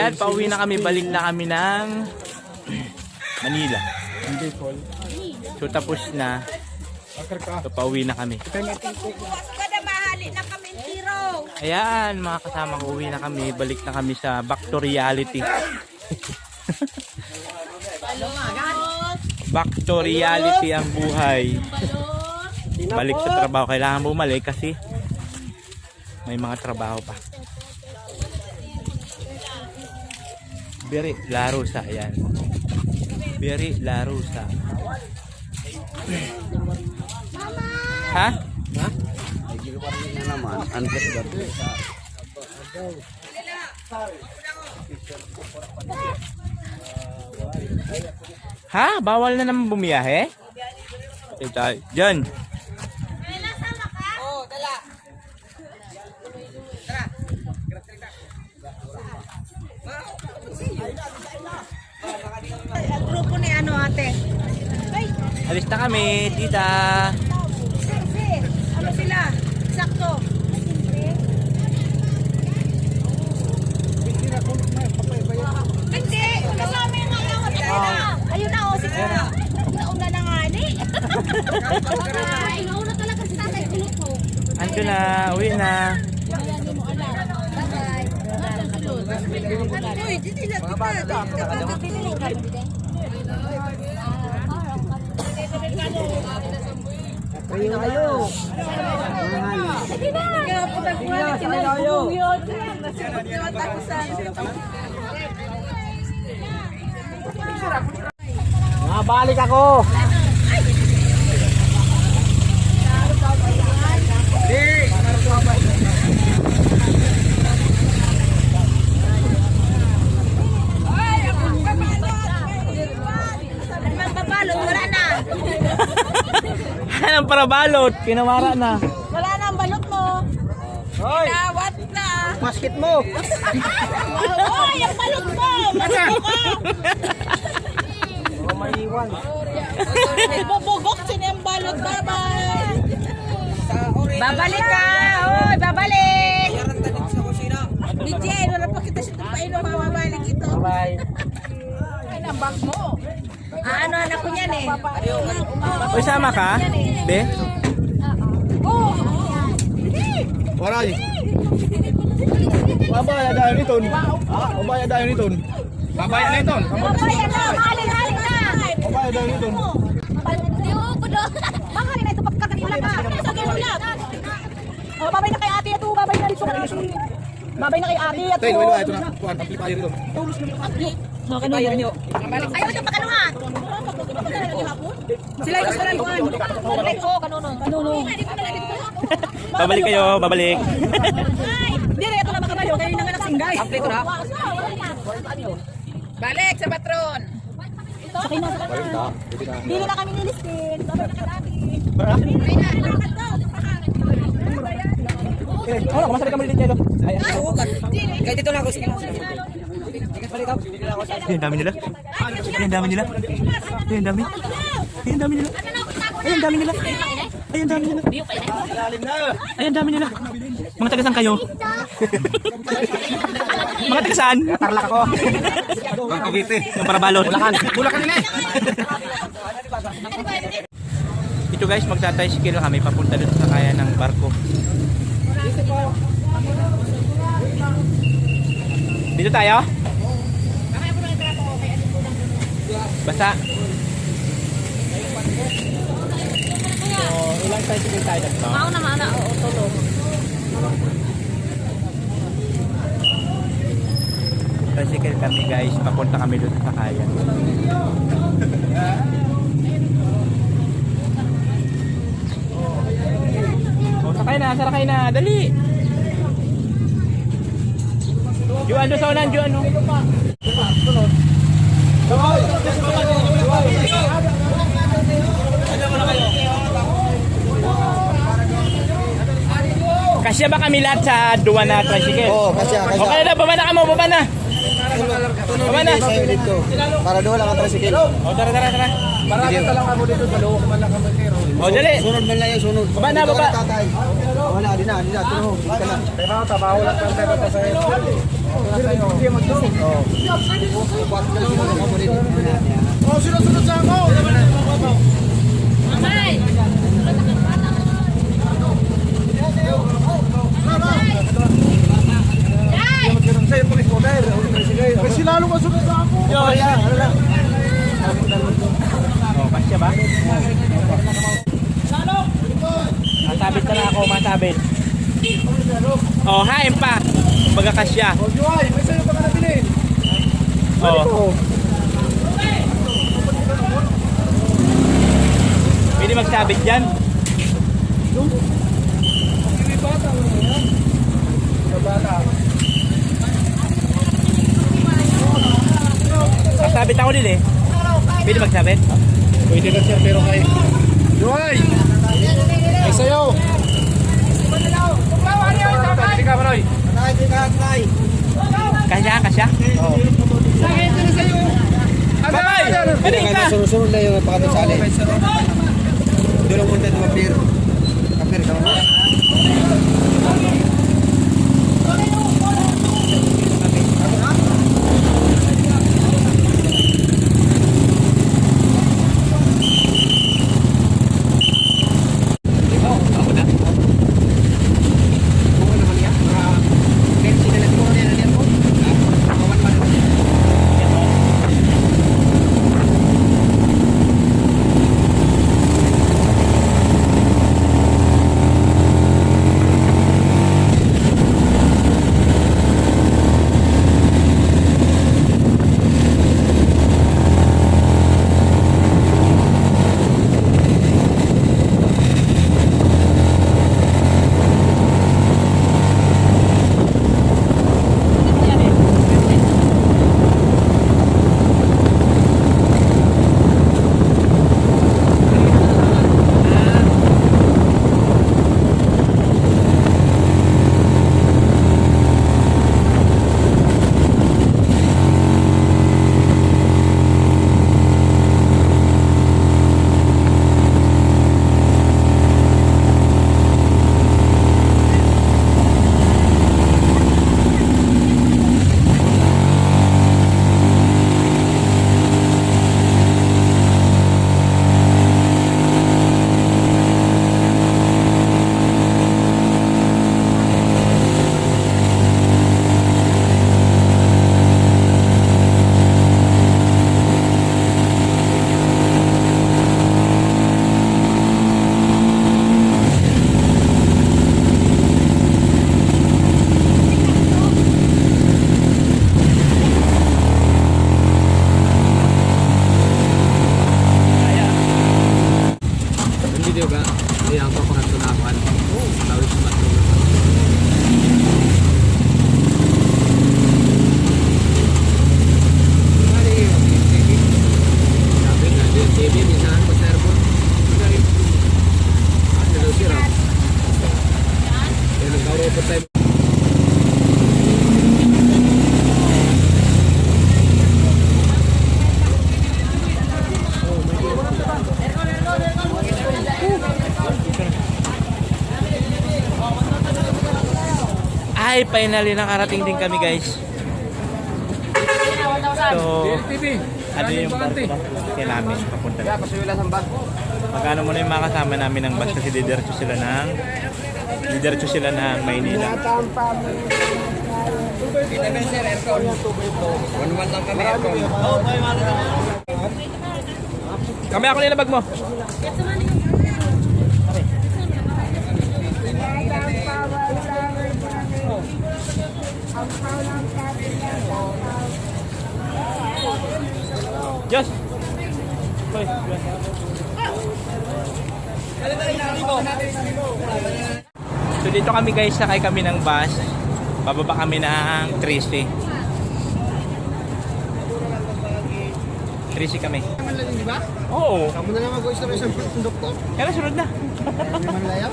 Ayan, pauwi na kami. Balik na kami ng Manila. So tapos na. So pauwi na kami. Ayan, mga kasama ko, uwi na kami. Balik na kami sa back to reality. Back to reality ang buhay. Balik sa trabaho. Kailangan bumalik kasi may mga trabaho pa. Biri Larusa, ayan. Biri Larusa. Ha? Ha? Ha? Bawal na naman bumiyahe? Diyan. Grupo ni ano ate? Alis na kami, tita. Ano sila? Sakto. Hindi. Kasama yung ngayon. Ayun na, si Kara. Nauna na nga ni. Nauna talaga si tatay kulot mo. Ando na, uwi na. Uy, dito na kita. Kayo. Balik ako. Magbabalot, wala na. Anong para balot? Kinawara na. Wala na ang balot mo. Hoy, Tawat na. basket mo. Hoy, ang balot mo. Balot mo. Maiwan. Nagbubugok sila ang balot. Bye-bye. Babalik ka. Hoy, babalik. DJ, wala pa kita siya tupain ng mga babalik ito. Bye. Ay, ang bag mo. Ano anak ko yan eh. Uy, sama ka? Be? Oh. Waray. Babaya dahil nito. Babaya dahil nito. Babaya nito. Babayan na. Haling-haling na. Babaya dahil nito. Hindi ko ko doon. Mahalin na ito pagkakanila ka. Sagay mo lang. Oh, babay na kay ate ito. Babay na rin sa ate. Babay na kay ate ito. Tay, wala ito na. Kuan amplifier ito. Kaya niyo. Ayaw ito pakanuhan. Sila yung kasalan ko. Balik ko. Kanuno. Babalik kayo, babalik. Hindi rin ito na makabayo. Kayo na nga nagsinggay. Update ko na. Balik sa patron. Sakay na. Hindi na kami nilistin. Babay na kay ate. Ano, kumasali ka mo dito, Jello. Kahit dito na ako. Sige. Ay, ang dami nila. Ay, ang dami nila. Ay, ang dami. Ay, ang dami nila. Ay, ang dami nila. Ay, ang dami nila. Ay, ang dami nila. Mga taga saan kayo? Mga taga saan? Tarlak ako. Ang Cavite. Yung para balot. Bulacan nila. Ito guys, magta-tricycle kami papunta dito sa kaya ng barko. Dito tayo? Basta. So, ilang tricycle tayo dito? Mao na mana o tulog. Tricycle kami guys, papunta kami doon sa kaya. Oh, sakay na, dali. Juan doon sa unan, Juan. Kasya ba kami lahat sa duwa na tricycle? Oo, kasya. Okay na, baba na ka mo, baba na. Baba na. Dito. Para doon lang ang tricycle. O, tara. Marami ka lang kamo dito. Maluho man lang kamo pero. O, dali. Sunod man lang yung sunod. Baba na, baba. Wala, di na. Tulong. Di ka na. Pero trabaho lang tayo sa Oh, sunod-sunod sa ako. Kasi lalo masunod sa ako. Oh, kasya ba? Masabit na ako, masabit. Oh, hain pa. Kumbaga kasya. Oh, Joy, may sa'yo pa ka nabili. Oh. Pwede magsabit dyan. Magsabit ako din eh. Pwede magsabit? Pwede na sir, pero kay... Joy! May sa'yo! Hindi ka, Maroy! Kasya, kasya? Oo. Babay! Pwede ka! Sunod na yung pagkatensali. Doon lang muna ito mapir. Kapir ka mo. Ay, finally nakarating din kami guys. So, ano yung bus kaya namin papunta. Magkano muna yung makasama namin ng bus kasi didiretso sila ng Maynila. Kami ako nila bag mo. Diyos! Hoy, so dito kami guys, sakay kami ng bus. Bababa kami ng 3C. 3C kami. Oo. Kamu na lang mag-oyster sa doktor. Kaya sunod na. Manlayang.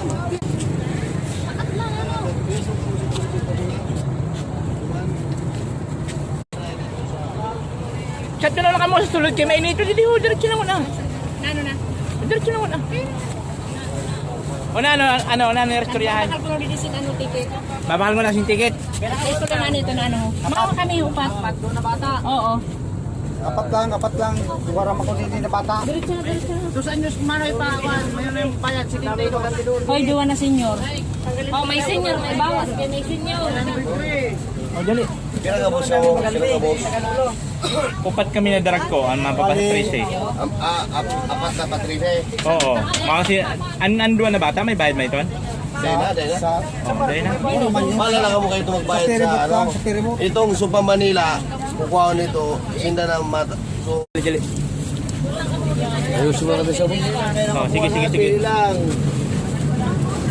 Chat ka na lang kamo sa sulod kay mainito. Diretso na muna. Ano na? Diretso na muna. Ano yung restoryahan? Bakal ko lang didisin ano ticket. Babakal mo na yung ticket. Ito na ito na ano. Makawa kami upat. Doon na bata. Oo. Apat lang. Warang ako hindi na bata. Diretso na. So saan nyo manoy pa? Mayroon yung payat. Sige tayo. Hoy, duwa na senyor. Oh, may senyor, may bawas. Kaya may senyor. O, dali. Kaya ka boss ako. Sino ka boss? Upat kami na darag ko. Ang mapapatris eh. Apat na patrise. Oo. Mga kasi, anduan na bata, may bayad may ito? Dahil na. Oo, dahil na. Malala mo kayo ito magbayad sa ano. Itong Supa Manila, kukuha ko nito, sinda ng mata. So, Dali. ayusin mo natin siya. Oo, sige. lang.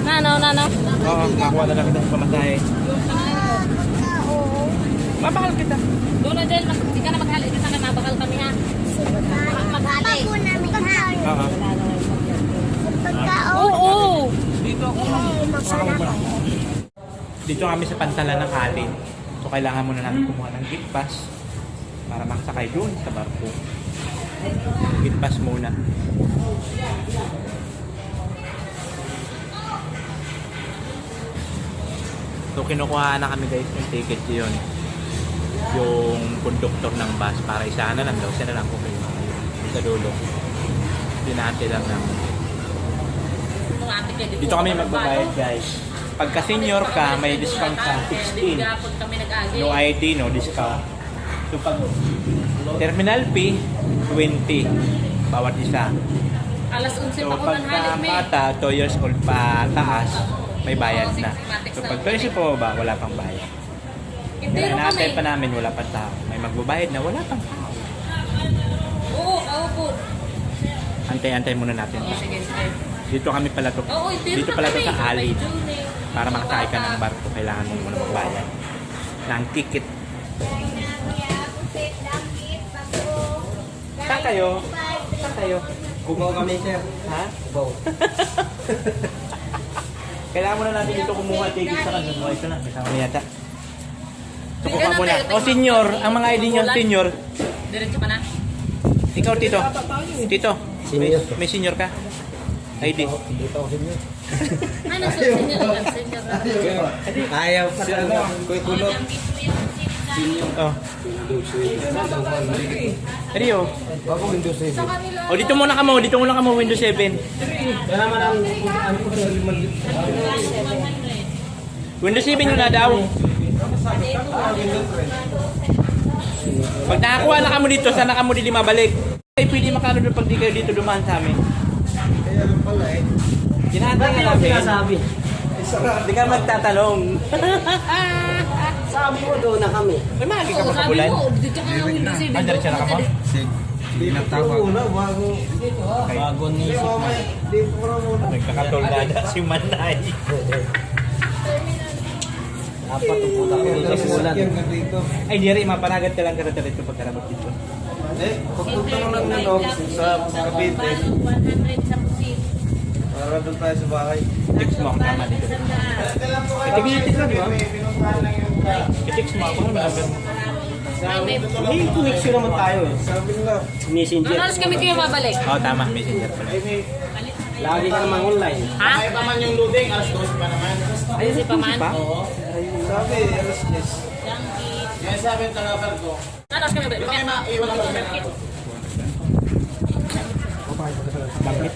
Nano. Oo, makakuha na lang kita sa pamasahe. Mabakal kita. Doon na dyan. Hindi ka na maghali. Hindi ka mabakal kami ha. Maghali. Oo. Oo. Dito kami sa pantalan ng Halin. So kailangan muna namin kumuha ng gate pass para makasakay doon sa barko. Gate pass muna. So kinukuha na kami guys yung ticket yun. Yung conductor ng bus para isahan na lang daw. Siya na lang kung kayo sa dulo. Dinati lang namin. Dito kami magbabayad guys. Pagka senior ka, may discount ka 16. No ID, no discount. So pag terminal fee, 20 bawat isa. Alas 11 So pa ko ng pagka halit may. bata, 2 years old pa taas, may bayad na. So pag 20 po ba, wala pang bayad. Kaya Pero natin kami. pa namin, wala pang tao. May magbabayad na, wala pang tao. Oo, po. Antay-antay muna natin. Sige. Dito kami pala to. Oo, Dito pala to sa Ali. Para makasakay ka ng barko, kailangan mo muna magbayad ng ticket. Saan kayo? Kumaw kami, sir. Ha? Kumaw. Kailangan muna natin dito kumuha ticket sa kanila. O, ito na. Kasama mo yata. So, kuha muna. O, senior. Ang mga ID nyo, senior. Diretso ka na. Ikaw, tito. Tito. Senior. May senior ka? ID. Hindi pa ako senior. Ano sa senyor? Ayaw pa rin ano. Kuy kulot. Oh. Rio. Bago Windows 7. O, dito muna ka mo. Windows 7. Kaya naman ang Windows 7 yun na daw. Pag nakakuha na kamo dito, sana kamo dili mabalik. Ay, pwede makano doon pag di kayo dito dumaan sa amin. Kaya lang pala eh. Kinahantay nga namin. Hindi ka magtatanong. Sabi mo doon na kami. May mahagi ka pa sa bulan. Dito ka na Windows 7. Andar siya na ka pa? Hindi na tawag. Bago. Bago ni Hindi po muna. Nagkakatolada si Manay. Dapat pupunta ko dito sa bulan. Ay, di rin, mapanagat ka lang karata dito pagkarabot dito. Pagpunta mo lang nano sa Cavite. 100 sa pusi. Para doon tayo sa bahay. I-text mo ako tama dito. I-text lang, di ba? I-text mo ako. Hindi, connection naman tayo eh. Sabi nila. Ano oras kami kayo babalik? Oo, tama. Messenger pala. Lagi ka naman online. Ha? Ay, paman yung loading. Alas 12 pa naman. Ayun si Paman. Oo. Sabi, alas 10. Yan sabi ng talabar ko. Ano oras kami babalik? Iwan ako sa Bakit?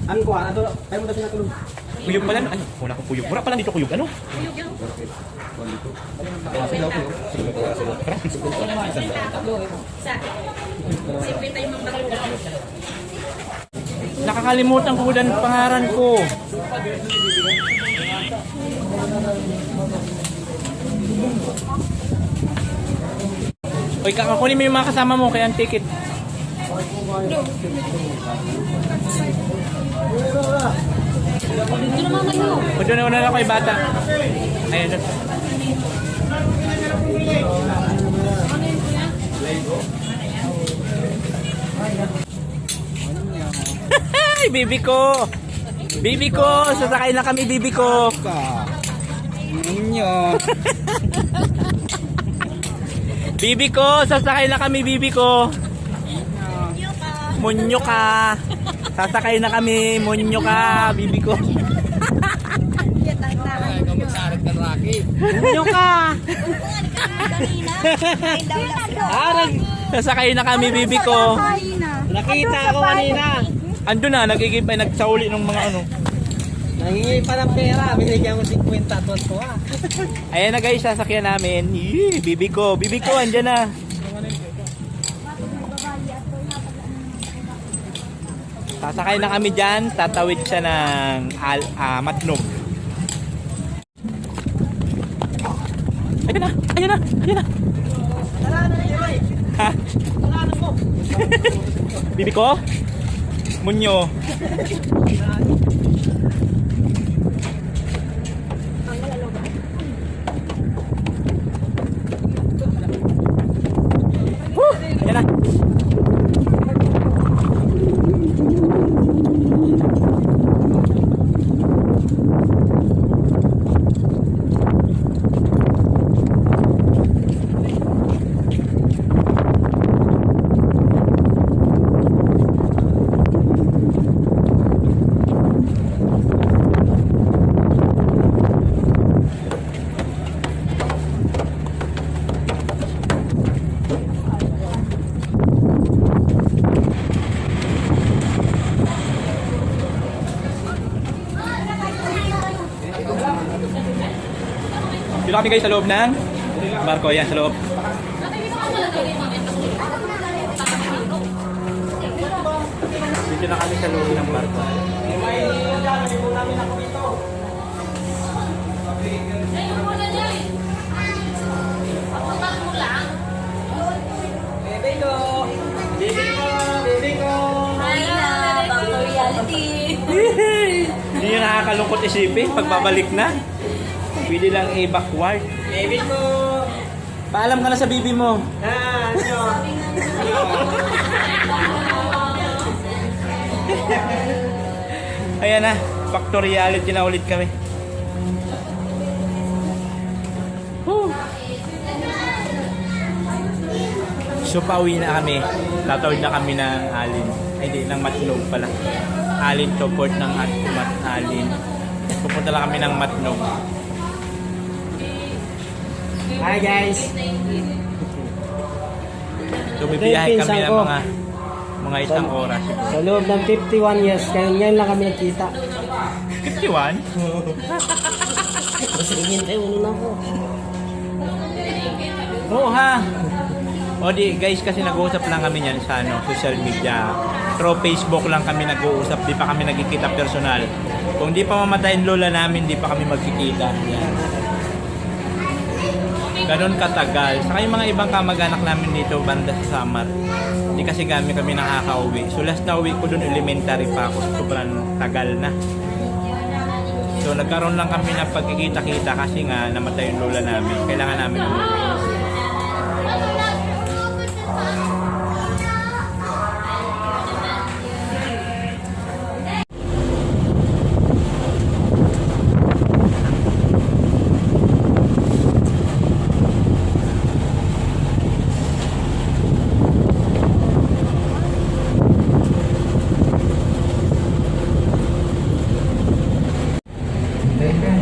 Ano ko? Ano? Tayo mo dati natulog. Kuyog pala. Ano? Wala ko kuyog. Wala pala dito kuyog. Ano? Simple tayo magbago. Nakakalimutan ko ang pangaran ko. Uy, kakakunin mo yung mga kasama mo kaya ang ticket. Dito naman kayo. O doon na ako kay bata. Ayun doon. Ay, bibi ko! Bibi ko! Sasakay na kami, bibi ko! Bibi ko! Sasakay na kami, bibi ko! Munyo ka. Sasakay na kami. Munyo ka, bibi ko. Munyo ka. Sasakay na kami, bibi ko. Nakita ko kanina. Ando na, nagigipay, nagsauli ng mga ano. Nangingi pa ng pera. Binigyan ko 50 tos ko ah. Ayan na guys, sasakyan namin. Yee, bibi ko, andyan na. Sasakay na kami dyan, tatawid siya ng Matnog. Ayan na. Ha? Bibi ko? Munyo. Ayan na. Dito kami guys sa loob ng barko. Yan sa loob. Dito na kami sa loob ng barko. Hindi nyo nakakalungkot isipin pagbabalik na. Pwede lang i-backward. Baby ko. Paalam ka na sa bibi mo. Ayan na, back to reality na ulit kami. So pauwi na kami. Tatawid na kami ng Alin. Ay hindi, ng Matnog pala. Alin to port ng Alin. Pupunta lang kami ng Matnog. Hi guys. So bibiyahe kami ng ko. mga isang oras. Sa loob ng 51 years, ngayon lang kami nagkita. 51? Masingin kayo, ulo na ako. Oo ha. O di guys, kasi nag-uusap lang kami yan sa social media. Through Facebook lang kami nag-uusap, di pa kami nagkikita personal. Kung di pa mamatay ang lola namin, di pa kami magkikita. Yan. Ganon katagal. Saka yung mga ibang kamag-anak namin dito, banda sa Samar. Hindi kasi kami nakaka-uwi. So last na uwi ko dun, elementary pa ako. Sobrang tagal na. So nagkaroon lang kami ng pagkikita-kita kasi nga namatay yung lola namin. Kailangan namin umuwi.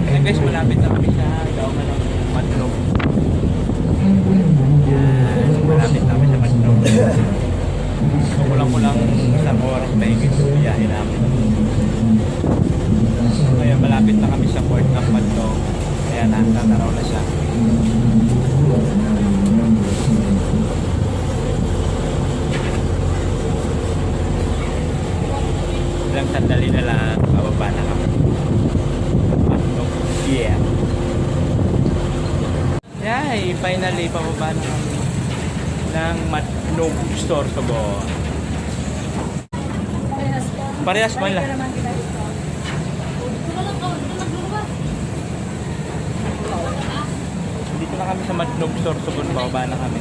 Ayan guys, malapit na kami sa Dauman ng Matnog. Yan, malapit na kami sa Matnog. So kulang-kulang isang oras pa higit sa biyahe namin. So ayan, malapit na kami sa port ng Matnog. Ayan, tataraw na siya. Ilang sandali na lang, bababa na kami. Yeah. Yay! Finally, pababa na kami ng Matnog store to go. Parehas mo lang. Dito na kami sa Matnog store to go. Pababa na kami.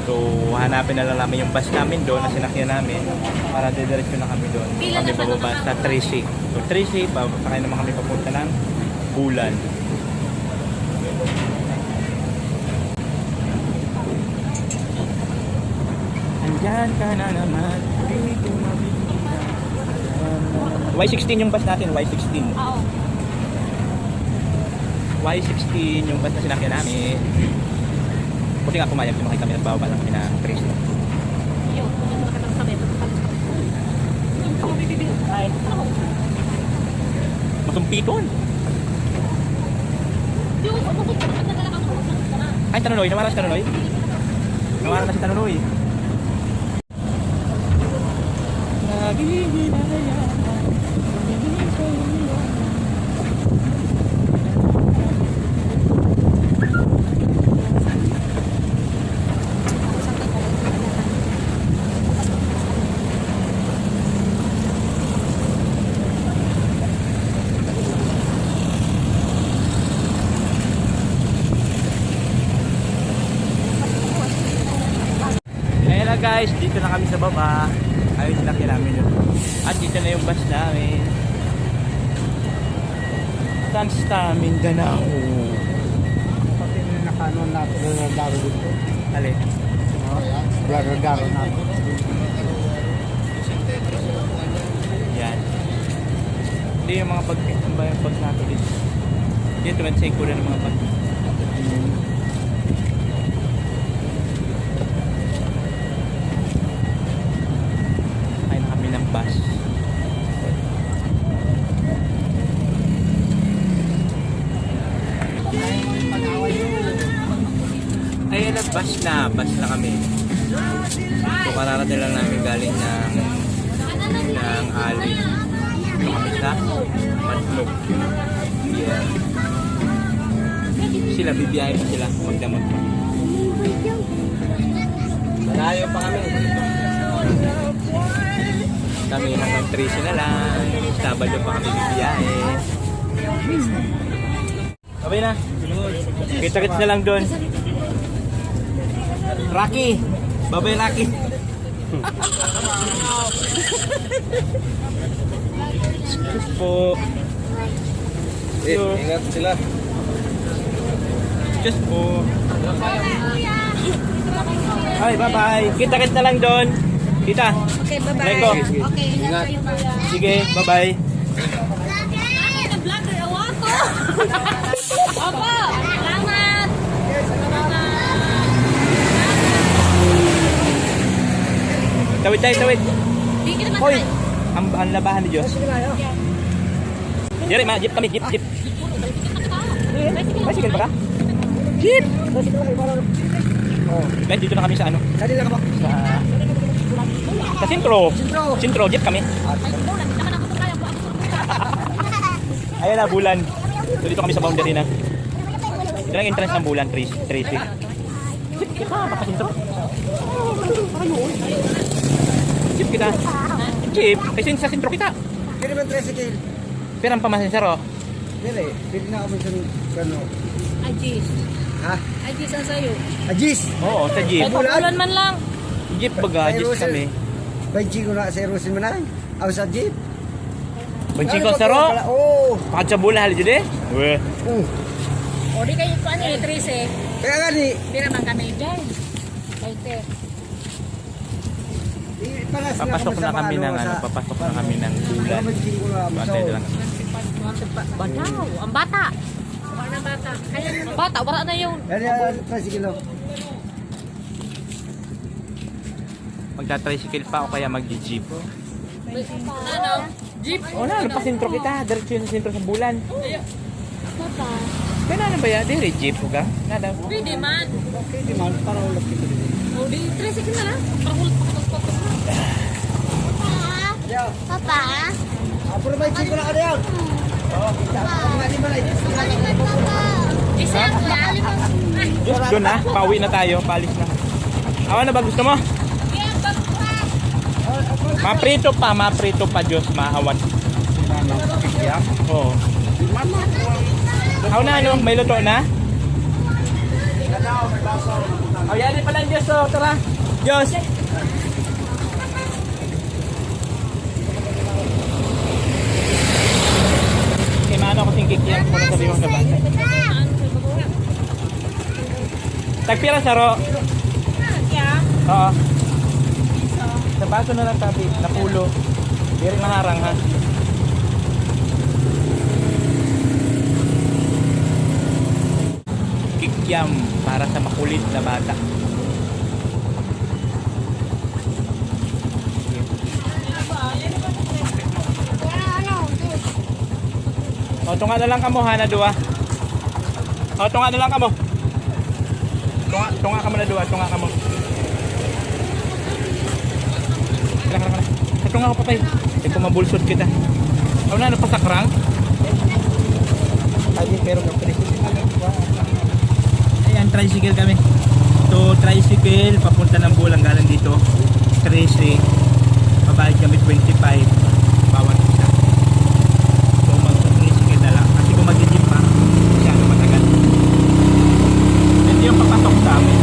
So, hanapin na lang namin yung bus namin doon na sinakyan namin para didiretso na kami doon. Kami bababa sa 3C. So, 3C, sakay naman kami papunta ng Bulan. Andyan ka na naman, hindi ko Y16 yung bus natin, Y16. Oo. Y16 yung bus na sinakyan namin. Buti nga pumayag, sumakay kami, nagbababa lang kami na Trace. Yun, kung ka ng sabi. Ay, Masumpiton. Ay, Tanunoy, nawaras ka Tanunoy? Nawaras na si Tanunoy. Ayan na guys, dito na kami sa baba. Ayun, sinakyan namin yun. At dito na yung bus namin. Tansta, Mindanao. Pati yung nakanon natin na nagdaro dito. Ali. Garo natin. Yan. Hindi yung mga bag natin dito. Dito, nagsay ko rin ng mga bag. Ay na kami ng bus. Ay, nag-bus na kami. So, kararating lang namin galing ng Ali. Ito kami sa Matlog. Yeah. Sila, bibiyahe pa sila. Magdamot pa. Malayo pa kami. Kami hanggang 13 na lang. Sabado pa kami bibiyahe. Okay na. Kita-kits na lang doon. Rocky! Babay Rocky! Excuse po. Ingat sila. Excuse po. Ay, bye-bye. Kita-kits na lang doon. Kita. okay, bye-bye. Leko. Okay, Ingat. Sige, bye-bye. Vlogger, awa ko. Opo, salamat. Tawid tayo, tawid. Hindi ka naman Hoy! tayo. Ang labahan ni Diyos. Diri, ma, jeep kami, jeep. Bicycle ba ka? Jeep! Guys, dito na kami sa ano? Dali lang ako. Sa sintro. Sintro, jeep kami. Ayan na, bulan. So dito kami sa boundary na. Ito lang entrance ng bulan, Tracy. Jeep kita, baka sintro. Jeep kita. Jeep, kasi sa sintro kita. Kaya naman tricycle. Pero ang pamasin sir, oh. Dili, pili na kami sa kano. Ajis. Ha? Ajis ang sayo. Ajis! Oo, sa jeep. Pabulan man lang. Jeep baga, jeep kami. Baiji ko na sa Erosin Manay. Ako sa jeep. Bansing ko saro. Oo. Pakad sa bulan, hali dyan eh. Weh. O di kayo pa ni Tracy. Kaya nga ni, Di naman kami dyan. Kaite. Papasok na kami ng ano, papasok na kami ng bulan. Bantay na lang. Bataw, ang bata. Wala na bata. Bata, wala na yun. Yan, tricycle lang. Magta-tricycle pa o kaya mag-jeep. Ano? Jeep. O na, ano pa sentro kita? Diretso yun sa sentro sa bulan. Papa. Kaya ano ba yan? Dire, jeep o ka? Nada. Pwede man. Okay, di man, para ulat kita dito. O di, tricycle na lang. Parahulot pa katos-patos na. Papa? Apuro ba yung na ka na yan? Oo. Mali ba na Isa, kuya. Diyos, doon na. Pauwi na tayo. Paalis na. Awa na ba gusto mo? Maprito pa Diyos. Maawan. Oo. Aw na ano? May luto na? Aw, yari pala Diyos. Oh. Tara. Diyos. Okay, maano ko singkik yan. Kung sabi mo na ba? Tagpira saro. Oo. Sa baso na lang tabi. Napulo. Very maharang ha. kikiam para sa makulit na bata. O, tunga na lang kamo, Hana, dua. O, tunga na lang kamo. Tunga kamo na dua, tunga kamo. Kala. Tunga ko pa tayo. Ay, kumabulsot kita. O na, napasakrang? Ay, pero ayan, tricycle kami. So, tricycle, papunta ng Bulang, galing dito. 13. Pabayad kami 25. Bawat isa. So, mag-tricycle na lang. Kasi kung mag-jeep pa, masyado matagal. Hindi yung papasok sa amin.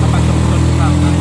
Papasok sa amin.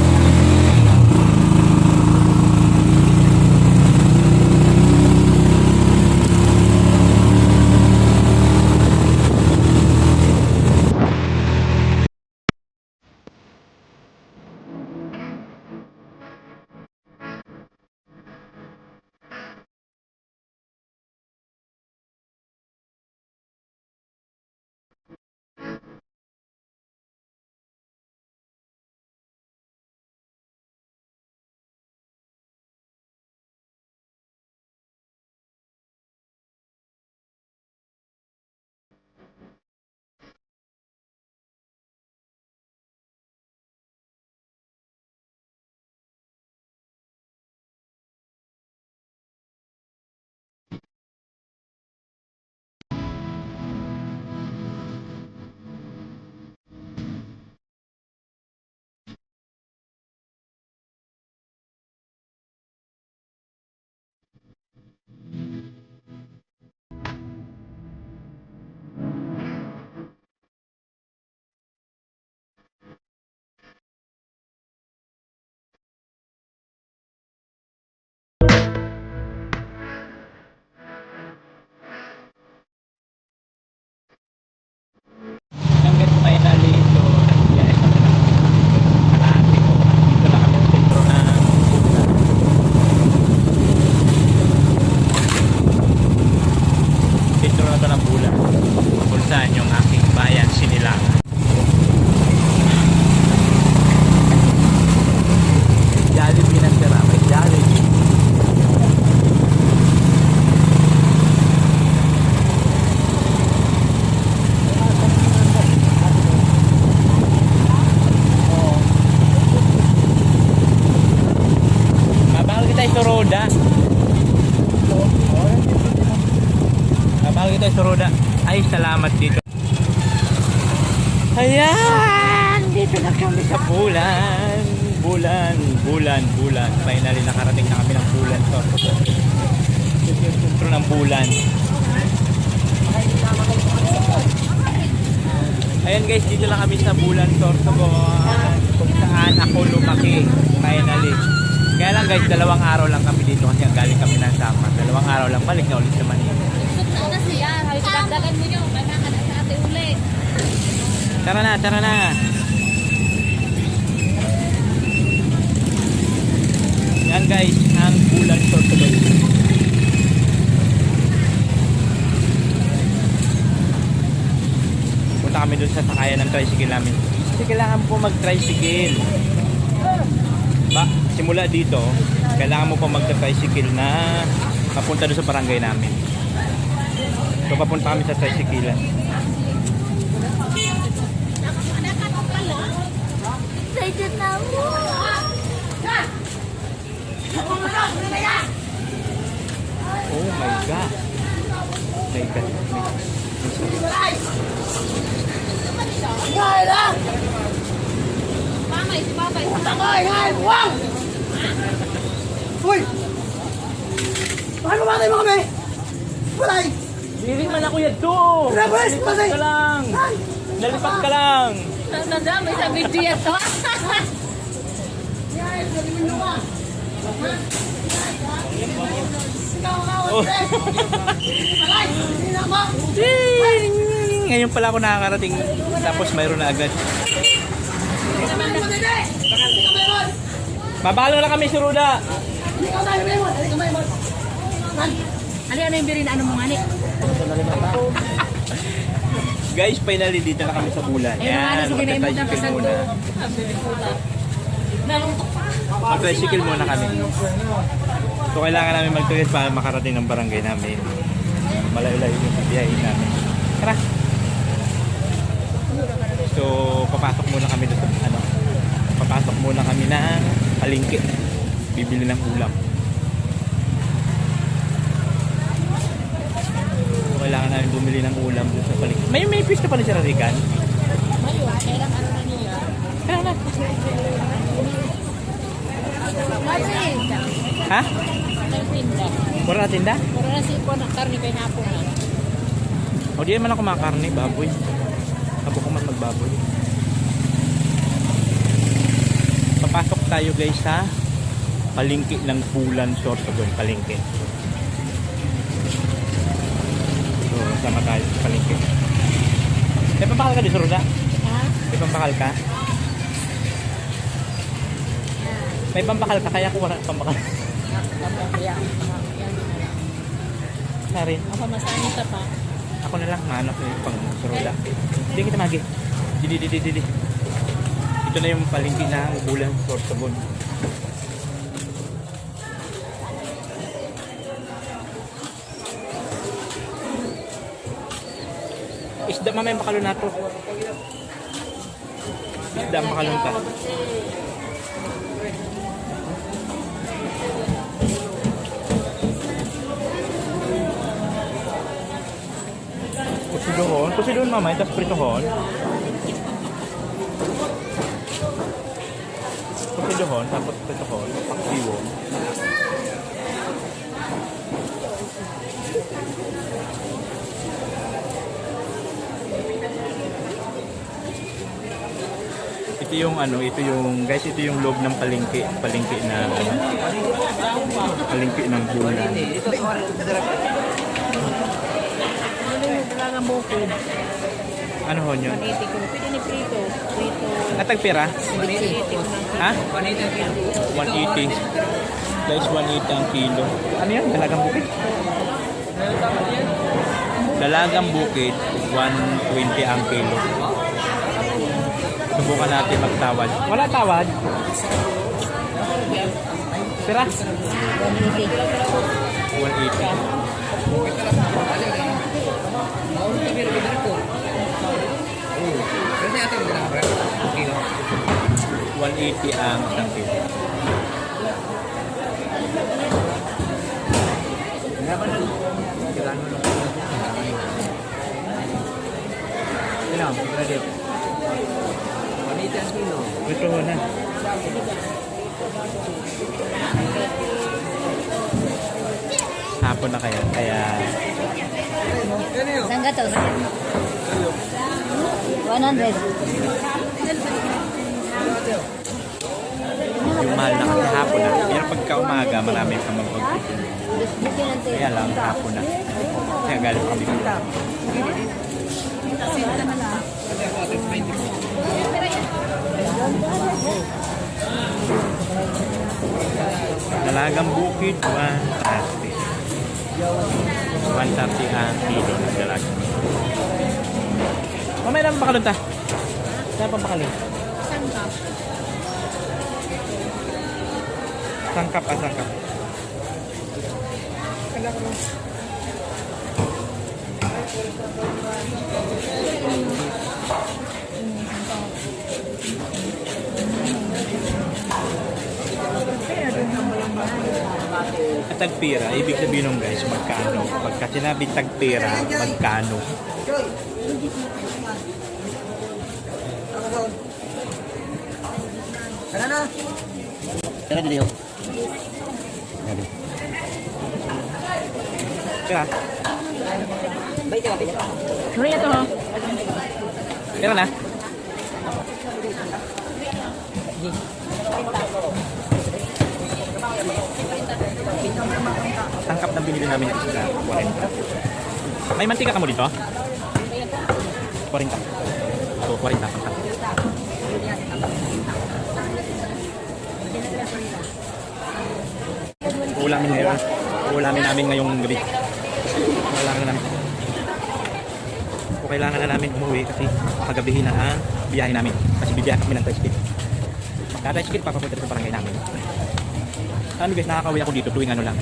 Hanggang finally ito, nandiyan kami ng kalahati ko. Dito na kami sa sentro ng sentro na ito ng Bulang. Kung saan yung aking bayan, Sinilangan. Jollibee ng tira, may Jollibee. Mabahal kita sa roda. Mabahal kita sa roda. Ay, salamat dito. Ayan! Dito na kami sa Bulan. Bulan. Finally, nakarating na kami ng Bulan. Ito yung sentro ng Bulan. Ayan guys, dito lang kami sa Bulan, Sorsogon. Kung saan ako lumaki. Finally. Kaya lang guys, 2 araw lang kami dito kasi ang galing kami ng Samar. 2 araw lang, balik na ulit sa Manila. Gusto na siya. Sabi ko, dagdagan mo yung kailangan na sa ate ulit. Tara na. Yan guys, ang Bulan, Sorsogon. Punta kami dun sa sakayan ng tricycle namin. Kasi kailangan po mag-tricycle. Simula dito, kailangan mo pa mag-tricycle na papunta doon sa barangay namin. So papunta kami sa tricycle. Excited na ako. Oh my God. Mamay, si Babay. Uy! Paano ba kayo mga kami? Walay! Diring man ako yan to! Labas! Nalipat ka lang! Nalipat ka lang! Nadamay sa video yan to. Oh. Ngayon pala ako nakakarating tapos mayroon na agad. Mabalo na kami, Suruda! Ano yung birin? Ano mo nga ni? Guys, finally dito na kami sa bulan. Yan, mag-tricycle muna. Mag-tricycle muna kami. So kailangan namin mag-tricycle para makarating ng barangay namin. Malayo-layo yung biyahin namin. Tara! So papasok muna kami dito. Papasok muna kami ng palengke. Bibili ng ulam. So kailangan namin bumili ng ulam dito sa palengke. May pista pa rin si Rarikan? Ngayon, kailang ano na niya? Kailangan na. Ha? Tinda. Pura na tinda? Pura na si Ipon ang karni kay Napon na. O di naman ako makakarni, baboy. Tabo ko man magbaboy. Papasok tayo guys sa palengke ng Bulan Sorsogon, palengke. So, sama tayo sa palengke. May pampakal ka di Suruda? Ha? May pampakal ka? May pampakal ka, kaya ko wala pampakal. Kaya, Na rin. ako masanit pa. Ako na lang, manok yung pang Suruda. Hindi kita magi. Didi. Ito na yung palengke ng Bulan Sorsogon. Isda mamaya makalun nato. Isda makalun ka. Pusidohon mamaya, tapos pritohon. Pusidohon, tapos pritohon, paksiwon. Ito yung guys, ito yung loob ng palengke na palengke ng Bulan. Ano yung talagang bukid? Ano ho yun? 180 ko. Pwede ni Prito. Natagpira? 180 ko na. Ha? 180. Guys, 180 ang kilo. Ano yan? Dalagang bukid? Dalagang bukid, 120 ang kilo. Subukan natin magtawad. Wala tawad? Pira? 180. 180 ang isang kilo. Ito na. Hapon na kaya Saan ka to? 100. yung mahal na kasi hapon na. Pero pagka umaga, marami pa mag-order. Kaya lang, hapon na. Kaya galing kami dito. Dalagang bukid, 130. 130 ang kilo ng dalaga. Mamaya naman pakalun ta. Saan pa pakalun? Sangkap. Sangkap. Tagpira, ibig sabihin nung guys, magkano? Pagka sinabi tagpira, magkano? Tara dito. Pira? Kaya to ha? Pira na? Tangkap na binili namin ng isda, 40. May mantika ka mo dito? 40. So, 40 tangkap. Ulamin namin ngayong gabi. Ulamin namin. kailangan na namin umuwi kasi kagabihin na ang biyahe namin. Kasi bibiyahe kami ng tricycle. Magka-tricycle papapunta sa barangay namin. Ano guys, nakakauwi ako dito tuwing ano lang.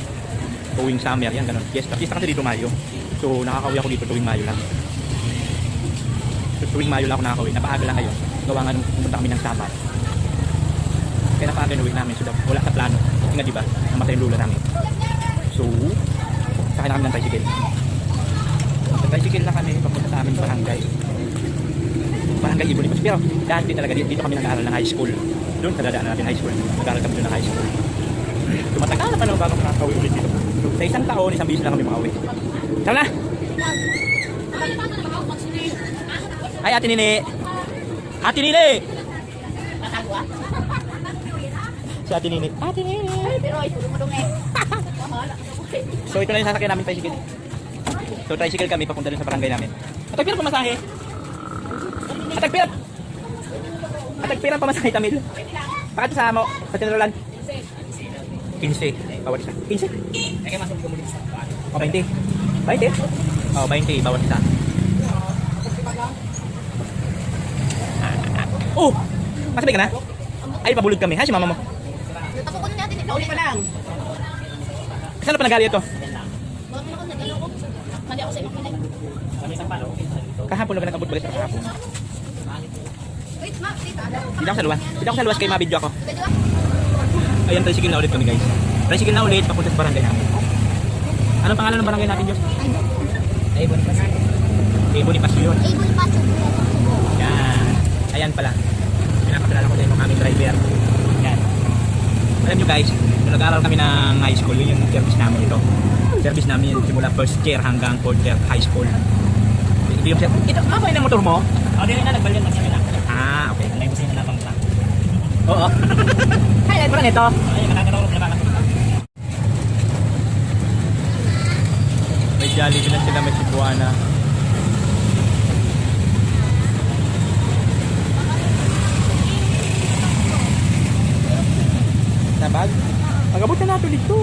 Tuwing summer, yan ganun. Yes, kasi dito Mayo. So nakakauwi ako dito tuwing Mayo lang. So, tuwing Mayo lang ako nakakauwi. Napaaga lang ngayon. Gawa nga nung pumunta kami ng Sabat. Kaya napaaga na uwi namin. So wala sa plano. Kasi nga diba, namatay yung lula namin. So, sakay na kami ng tricycle. Sa tricycle na kami papunta sa aming barangay. Barangay Ibon-Ibon. Pero dati talaga dito kami nag-aaral ng high school. Doon sa dadaan natin high school. Nag-aaral kami doon ng high school. Tumatagal na pa naman bago makakauwi ulit dito. Sa isang taon, isang bisis lang kami makauwi. Tama na! Ay, Ate Nini! Ate Nini! Si Ate Nini. Ate Nini! So ito na yung sasakyan namin tricycle. So tricycle kami papunta rin sa barangay namin. Atagpira pamasahe! Atagpira! Atagpira pamasahe Tamil. Bakit sa mo? Sa Tinululan? 15. Bawat isa. 15? O 20. 20? O 20. Bawat isa. Oh! Masabay ka na? Ay, pabulod kami. Ha? Si mama mo? Tapukunin natin ito. Uli pa lang. Saan na panagali ito? Mali ako sa ibang pinay. Kahapon na ba nag-abot balik sa kahapon? Wait, ma. Dito ako sa luwas. Dito ako sa luwas kayo mabidyo ako. Ayan, tricycle na ulit kami guys. Tricycle na ulit papunta sa barangay namin. Anong pangalan ng barangay natin, Diyos? Ay, Bonifacio. Ay, Bonifacio yun. Able pa to. Yan. Ayan pala. Pinapakilala ko sa inyo aming driver. Yan. Alam nyo guys, nung nag-aaral kami ng high school, yun yung service namin ito. Service namin simula first year hanggang fourth year high school. Ito yung service. Ito, okay na motor mo? O, dito na, nagbalyan na kami na. Ah, okay. Alay mo sa'yo na labang pa. Oo. Highlight mo lang ito. Ay, nakakatulog na ba? May Jollibee na sila, may Cebuana. Nabag? Pag-abot na natin dito.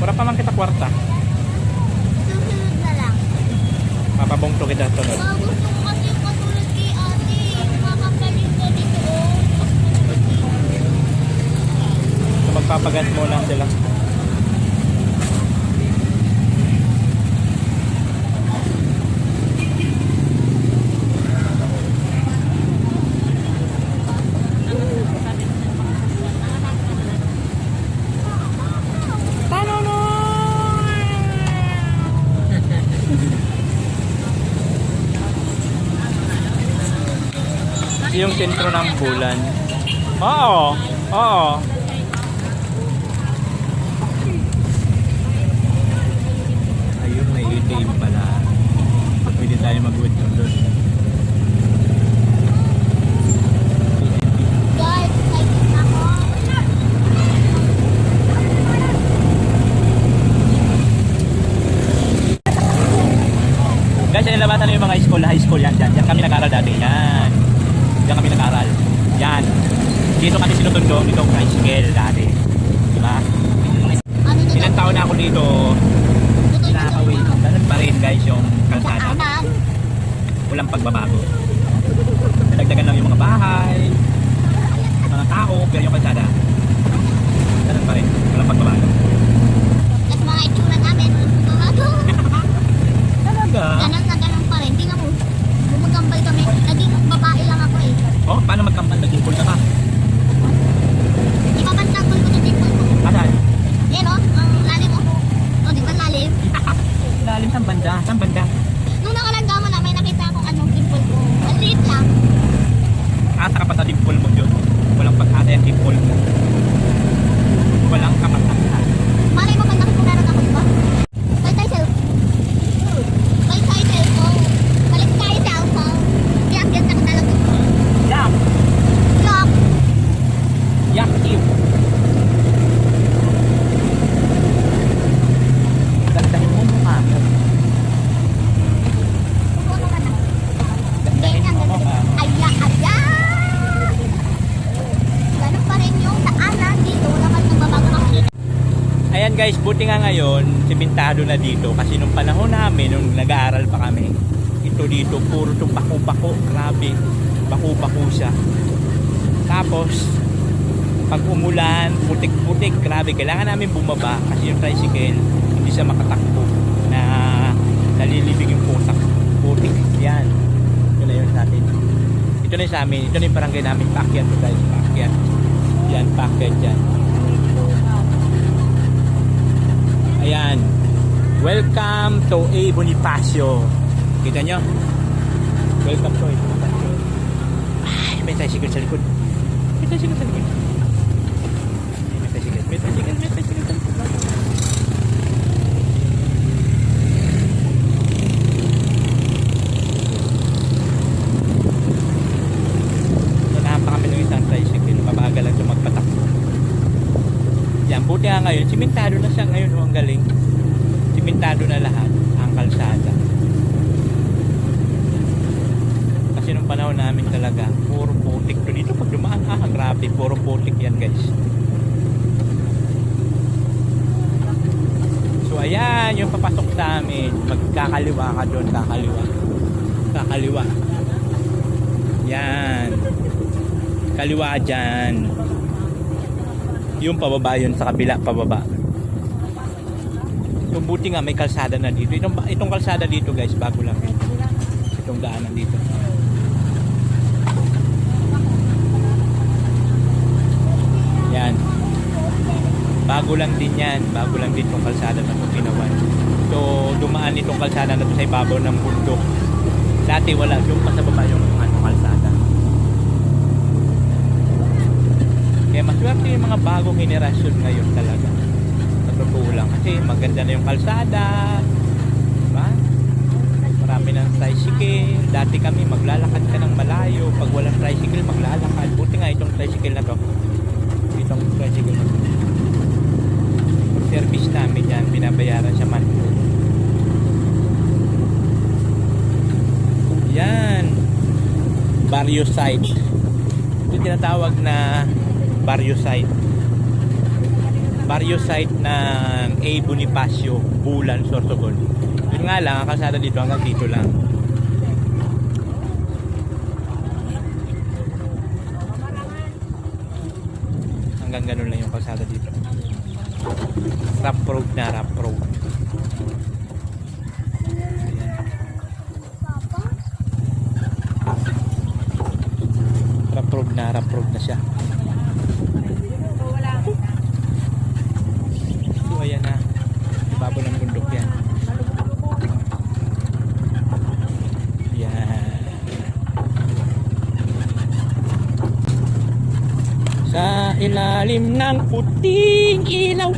Para pa man kita kwarta. Susunod na lang. Mapabongto kita sunod. Gusto ko kasi yung katulad kay ate. Makakapalit ka dito. So magpapagas muna sila. Yung sentro ng bulan. Oo. Oo. Ayun, may ATM pala. Pwede tayo mag-withdraw doon. Guys, excited ako. Guys, yan labasan na yung mga high school yan dyan. Yan kami nag-aral dati. Yan. Yan kami nag-aral. Yan. Dito kami sinutundo itong tricycle dati. Diba? Ano na Ilang taon na ako dito. Nakakawin. Ganun pa rin guys yung kalsada. Kanan. Walang pagbabago. Nadagdagan lang yung mga bahay, mga tao, pero yung kalsada. Ganun pa rin. Walang pagbabago. Tapos mga itsura namin. Bago. Talaga? Ganun na ganun pa rin. Tingnan mo. Bumagambay kami. Naging babae lang ako eh. Oh, paano magkampan? Naging full ka ka? Ipapantagol ko yung dimple ko. Asan? Yan o. Ang lalim mo. O, di ba lalim? Lalim saan banda? Saan banda? Nung nakalangga mo na, may nakita akong anong dimple ko. Ang liit lang. Asa ka pa sa dimple mo yun? Walang pag-asa yung dimple mo. Walang kapatasan. Malay mo, pag nakikunaran ako, di ba? Balik tayo cellphone. Balik tayo cellphone. Balik tayo cellphone. Yak, yan sa kanalang ko. Yak! Yak. Yak! Yak! Gandahin mo mukha mo. Upo naman na. Ganyan, ganyan. Ayak, ayak. guys, buti nga ngayon, simentado na dito. Kasi nung panahon namin, nung nag-aaral pa kami, ito dito, puro itong bako-bako. Grabe, bako-bako siya. Tapos, pag umulan, putik-putik, grabe. Kailangan namin bumaba kasi yung tricycle, hindi siya makatakbo na nalilibig yung putik. Yan. Ito na yun sa atin. Ito na yung sa amin. Ito na yung barangay namin. Paakyat to guys. Paakyat. Yan, paakyat dyan. Ayan. Welcome to A. Bonifacio. Kita nyo? Welcome to A. Bonifacio. Ay, may tricycle sa likod. May tricycle sa likod. May tricycle sa likod. Nanahan pa kami ng isang tricycle. Mabagal lang ito magpatakbo. Yan, buti nga ngayon, simentado na siya ngayon, ang galing. Simentado na lahat ang kalsada. Kasi nung panahon namin talaga, puro putik to dito. Pag dumaan grabe, puro putik yan guys. So ayan, yung papasok sa amin, magkakaliwa ka doon, kakaliwa. Yan. Kaliwa dyan. Yung pababa yun, sa kabila pababa. Yung buti nga may kalsada na dito. Itong kalsada dito guys, bago lang yun. Itong daanan dito. Yan. Bago lang din yan. Bago lang din itong kalsada na itong ginawa. So, dumaan itong kalsada na ito sa ibabaw ng bundok. Dati wala. Yung pasababa yung kalsada. Kaya maswerte yung mga bagong henerasyon ngayon talaga. Sa totoo lang. Kasi maganda na yung kalsada. Diba? Marami ng tricycle. Dati kami maglalakad ka ng malayo. Pag walang tricycle, maglalakad. Buti nga itong tricycle na to. Itong tricycle na to. Service namin yan. Binabayaran siya man. Yan. Barrio site. Ito tinatawag na Barrio site ng A. Bonifacio, Bulan, Sorsogon. Yun nga lang, ang kalsada dito hanggang dito lang. Hanggang ganun lang yung kalsada dito. Rough road na, rough road. Rough road na siya. So ayan na, ibabaw ng bundok yan. Yan. Sa ilalim ng puting ilaw.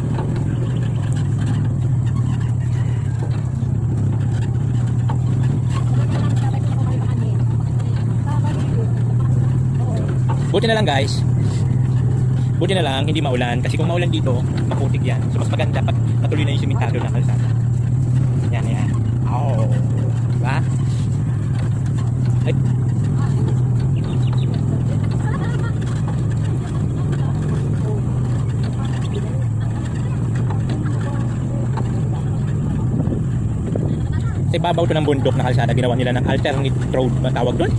Buti na lang guys. Buti na lang hindi maulan kasi kung maulan dito, maputik yan. So mas maganda pag natuloy na yung simentado ng kalsada. Yan. Oh. Diba? Ay. Sa ibabaw to ng bundok na kalsada, ginawa nila ng alternate road, matawag doon.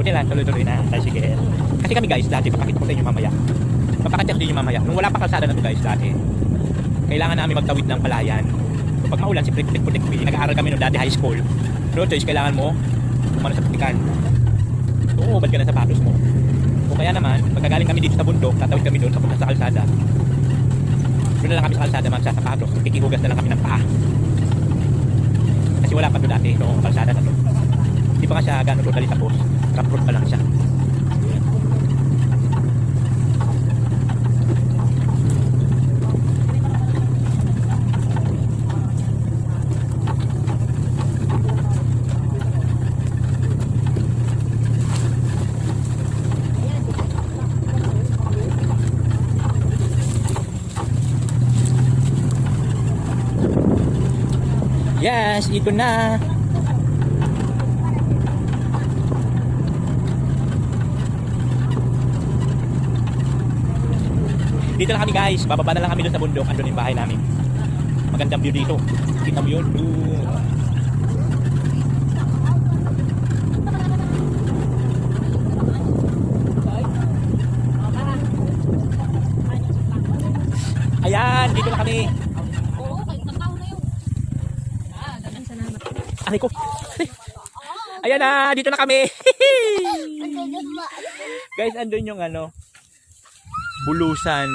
Buti lang, tuloy-tuloy na, tricycle. Kasi kami guys, dati, papakita ko sa inyo mamaya. Papakita ko sa inyo mamaya. Nung wala pa kalsada na to guys, dati, kailangan namin magtawid ng palayan. So pag maulan, si putik-putik, nag-aaral kami nung dati high school. No choice, kailangan mo umano sa putikan. So, ubad ka ng sapatos mo. O kaya naman, pagkagaling kami dito sa bundok, tatawid kami doon sa kalsada. Doon na lang kami sa kalsada magsasapatos. Kikihugas na lang kami ng paa. Kasi wala pa to dati, noong kalsada na to. Hindi pa nga siya gano'n totally tapos. Rough road pa lang siya. Yes, ito na. Dito na kami guys. Bababa na lang kami doon sa bundok. Andun yung bahay namin. Magandang view dito. Kita mo yun? Ayan, dito na kami. Aray ko. Ayan na, dito na kami. Guys, andun yung ano, Bulusan.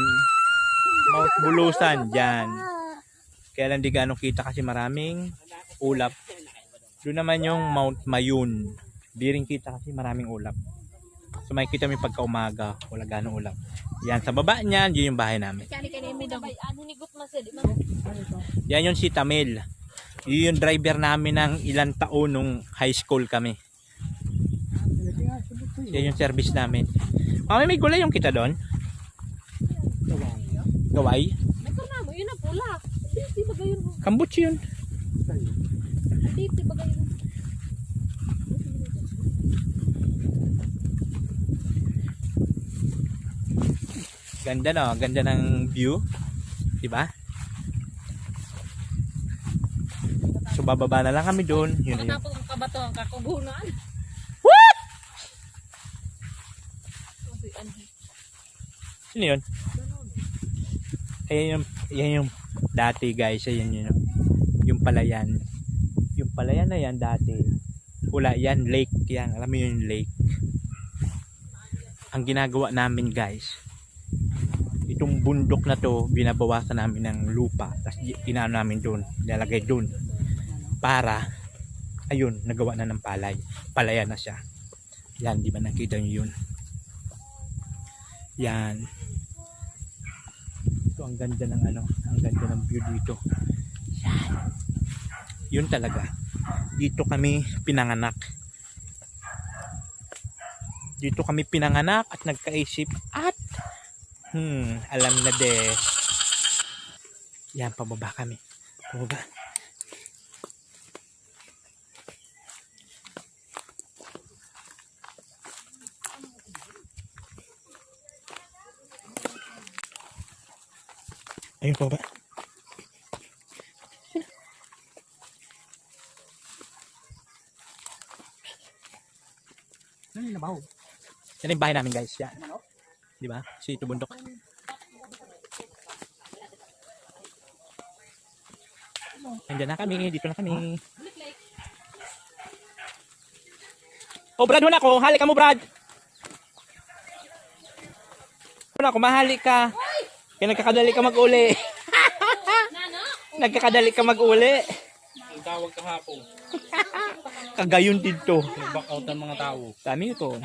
Mount Bulusan dyan. Kaya lang di gaano kita kasi maraming ulap. Doon naman yung Mount Mayun. Di rin kita kasi maraming ulap. So makikita mo yung pagka-umaga, wala ganong ulap. Yan, sa baba niyan, yun yung bahay namin. Yan yung si Tamil. Yun yung driver namin ng ilang taon nung high school kami. Yan yung service namin. Mami, may gulay yung kita doon? Gaway? May kanamo, yun ang pula. Hindi ba gayon? Kambutsi yun. Hindi ba gayon? Ganda no, ganda ng view. Diba? So bababa na lang kami doon. Yun yun. Tapos ang kabato ang kakugunan. What? Sino yun? Ayan yung dati guys. Ayan yun. Yung palayan. Yung palayan na yan dati. Wala yan, lake yan. Alam mo yung lake. Ang ginagawa namin guys, itong bundok na to, binabawasan namin ng lupa. Tapos inaano namin doon. Nilalagay doon. Para, ayun, nagawa na ng palay. Palayan na siya. Yan, di ba nakita nyo yun? Yan. Ito ang ganda ng ano, ang ganda ng view dito. Yan. Yun talaga. Dito kami pinanganak. Dito kami pinanganak at nagkaisip at alam na de. Yan, pababa kami. Pababa. Ayun po ba? Yan yung bahay namin guys. Yan. Di ba? Si ito bundok. Nandiyan na kami. Dito na kami. Oh Brad, huna ko. Halik ka mo Brad. Huna ko. Mahalik ka. Kaya nagkakadali ka mag-uli. Nagkakadali ka mag-uli. Ang tawag kahapon. Kagayon dito. Nag-back out ang mga tao. Dami ito.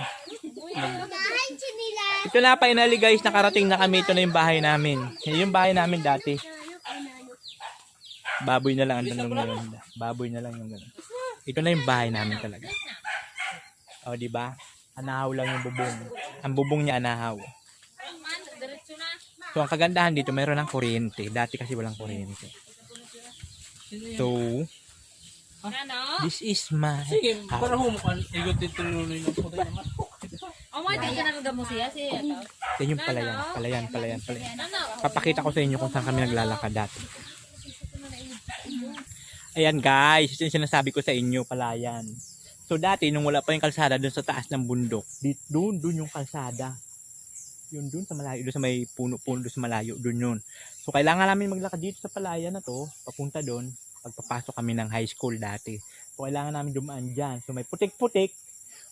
Ito na finally guys, nakarating na kami. Ito na yung bahay namin. Yung bahay namin dati. Baboy na lang ang tanong ngayon. Baboy na lang yung gano'n. Ito na yung bahay namin talaga. O di ba? Anahaw lang yung bubong. Ang bubong niya anahaw. So ang kagandahan dito, mayroon ng kuryente. Dati kasi walang kuryente. So this is my Sige, house. para humukan. Igutin tuloy ng puto naman. Di ka nagdamo siya siya. Yan yung palayan. Papakita ko sa inyo kung saan kami naglalakad dati. Ayan guys, ito yung sinasabi ko sa inyo, palayan. So dati, nung wala pa yung kalsada doon sa taas ng bundok, doon yung kalsada. Yun doon sa malayo, doon sa may puno-puno, doon sa malayo, doon yun. So kailangan namin maglakad dito sa palayan na to, papunta doon, pagpapasok kami ng high school dati. So kailangan namin dumaan dyan. So may putik-putik,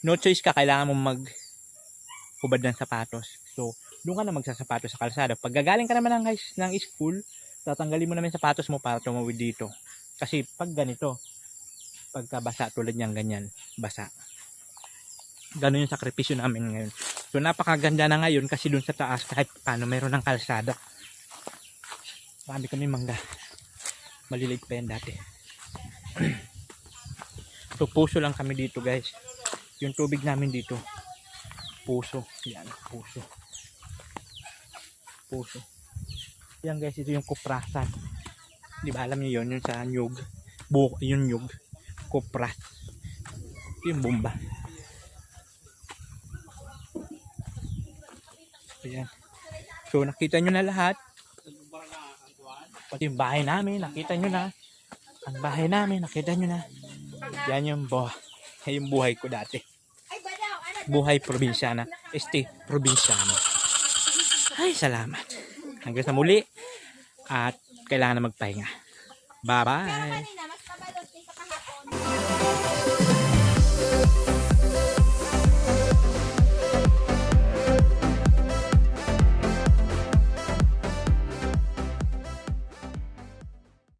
no choice ka, kailangan mong maghubad ng sapatos. So doon ka na magsasapatos sa kalsada. Pag gagaling ka naman ng school, tatanggalin mo naman sapatos mo para tumawid dito. Kasi pag ganito, pagka basa tulad niyang ganyan, basa. Ganun yung sakripisyo namin ngayon. So napakaganda na ngayon kasi dun sa taas kahit paano mayroon ng kalsada. Marami kami mangga. Malilit pa yan dati. So puso lang kami dito guys. Yung tubig namin dito. Puso. Yan, puso. Puso. Yan guys, ito yung kuprasan. Di ba alam niyo yun? Yung sa nyug. Yung nyug. Kupras. Ito yung bomba. Ayan. So nakita nyo na lahat. Pati yung bahay namin, nakita nyo na. Ang bahay namin, nakita nyo na. Yan yung buhay ko dati. Buhay probinsyana. Probinsyano. Ay, salamat. Hanggang sa muli. At kailangan na magpahinga. Bye-bye.